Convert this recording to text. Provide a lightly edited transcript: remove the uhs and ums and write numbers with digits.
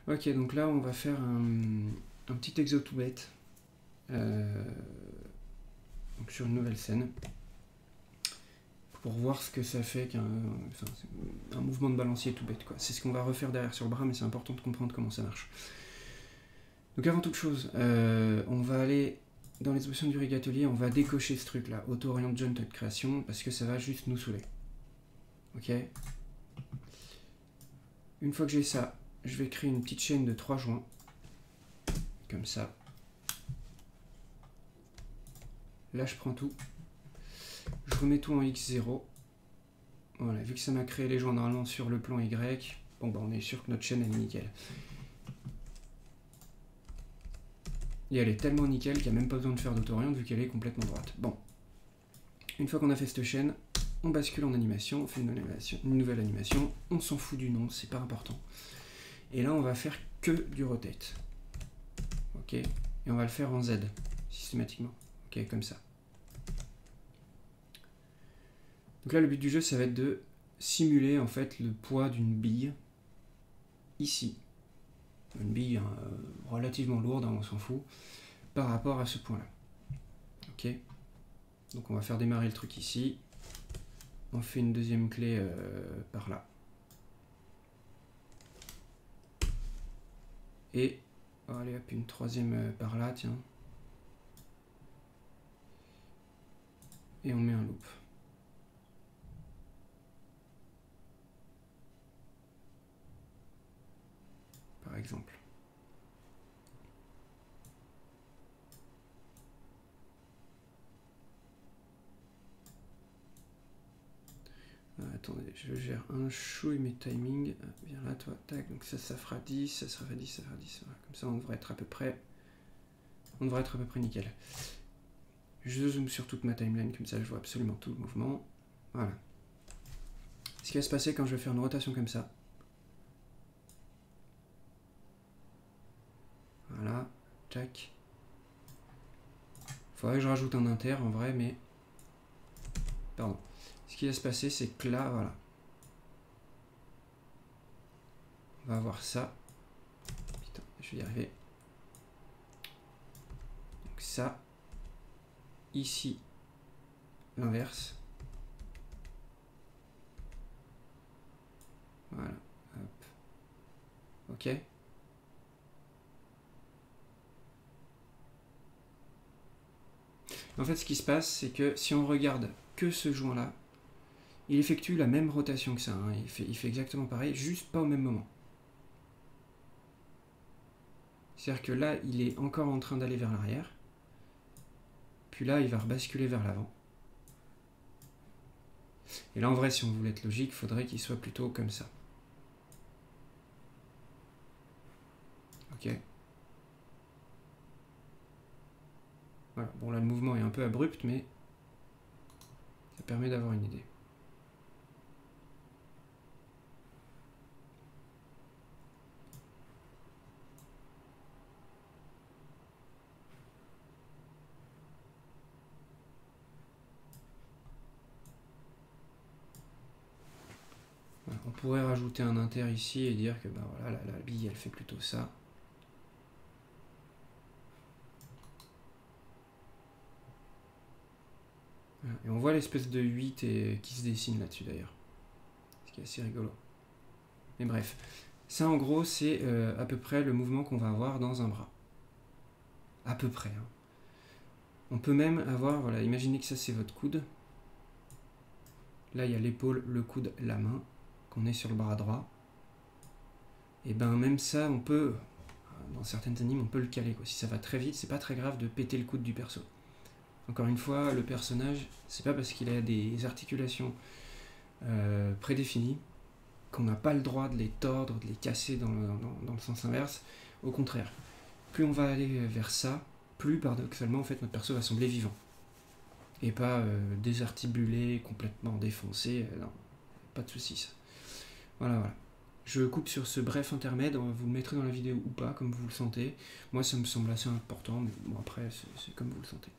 Ok, donc là on va faire un petit exo tout bête donc sur une nouvelle scène pour voir ce que ça fait un mouvement de balancier tout bête, quoi. C'est ce qu'on va refaire derrière sur le bras, mais c'est important de comprendre comment ça marche. Donc avant toute chose, on va aller dans les options du rig atelier, on va décocher ce truc là, auto-orient joint de création, parce que ça va juste nous saouler. Ok. Une fois que j'ai ça, je vais créer une petite chaîne de 3 joints, comme ça. Là je prends tout, je remets tout en X0. Voilà, vu que ça m'a créé les joints normalement sur le plan Y, bon bah on est sûr que notre chaîne elle est nickel. Et elle est tellement nickel qu'il n'y a même pas besoin de faire d'auto-orient vu qu'elle est complètement droite. Bon, une fois qu'on a fait cette chaîne, on bascule en animation, on fait une nouvelle animation, on s'en fout du nom, c'est pas important. Et là on va faire que du rotate. Ok, et on va le faire en Z, systématiquement. Ok, comme ça. Donc là le but du jeu ça va être de simuler en fait le poids d'une bille ici. Une bille relativement lourde, hein, on s'en fout, par rapport à ce point là. Ok, donc on va faire démarrer le truc ici, on fait une deuxième clé par là, et allez hop, une troisième par là, tiens, et on met un loop. Par exemple. Attendez, je gère un chouille mes timings. Viens là, toi, tac. Donc ça fera 10, ça fera 10, ça fera 10. Voilà. Comme ça, on devrait être à peu près. On devrait être à peu près nickel. Je zoome sur toute ma timeline, comme ça, je vois absolument tout le mouvement. Voilà. Ce qui va se passer quand je vais faire une rotation comme ça. Voilà, tac. Faudrait que je rajoute un inter en vrai, mais. Pardon. Ce qui va se passer, c'est que là, voilà. On va avoir ça. Putain, je vais y arriver. Donc ça. Ici, l'inverse. Voilà. Hop. Ok. En fait, ce qui se passe, c'est que si on regarde que ce joint-là, il effectue la même rotation que ça. Hein. Il fait exactement pareil, juste pas au même moment. C'est-à-dire que là, il est encore en train d'aller vers l'arrière. Puis là, il va rebasculer vers l'avant. Et là, en vrai, si on voulait être logique, il faudrait qu'il soit plutôt comme ça. Ok. Voilà. Bon, là, le mouvement est un peu abrupt, mais ça permet d'avoir une idée. Voilà. On pourrait rajouter un inter ici et dire que bah, voilà, la bille, elle fait plutôt ça. Voilà. Et on voit l'espèce de 8 qui se dessine là-dessus d'ailleurs. Ce qui est assez rigolo. Mais bref, ça en gros c'est à peu près le mouvement qu'on va avoir dans un bras. À peu près. Hein. On peut même avoir, voilà, imaginez que ça c'est votre coude. Là il y a l'épaule, le coude, la main, qu'on est sur le bras droit. Et ben même ça on peut, dans certaines animes on peut le caler. Quoi. Si ça va très vite, c'est pas très grave de péter le coude du perso. Encore une fois, le personnage, c'est pas parce qu'il a des articulations prédéfinies qu'on n'a pas le droit de les tordre, de les casser dans le sens inverse. Au contraire, plus on va aller vers ça, plus paradoxalement en fait notre perso va sembler vivant. Et pas désarticulé, complètement défoncé. Non, pas de soucis ça. Voilà, voilà. Je coupe sur ce bref intermède, vous le mettrez dans la vidéo ou pas, comme vous le sentez. Moi ça me semble assez important, mais bon après c'est comme vous le sentez.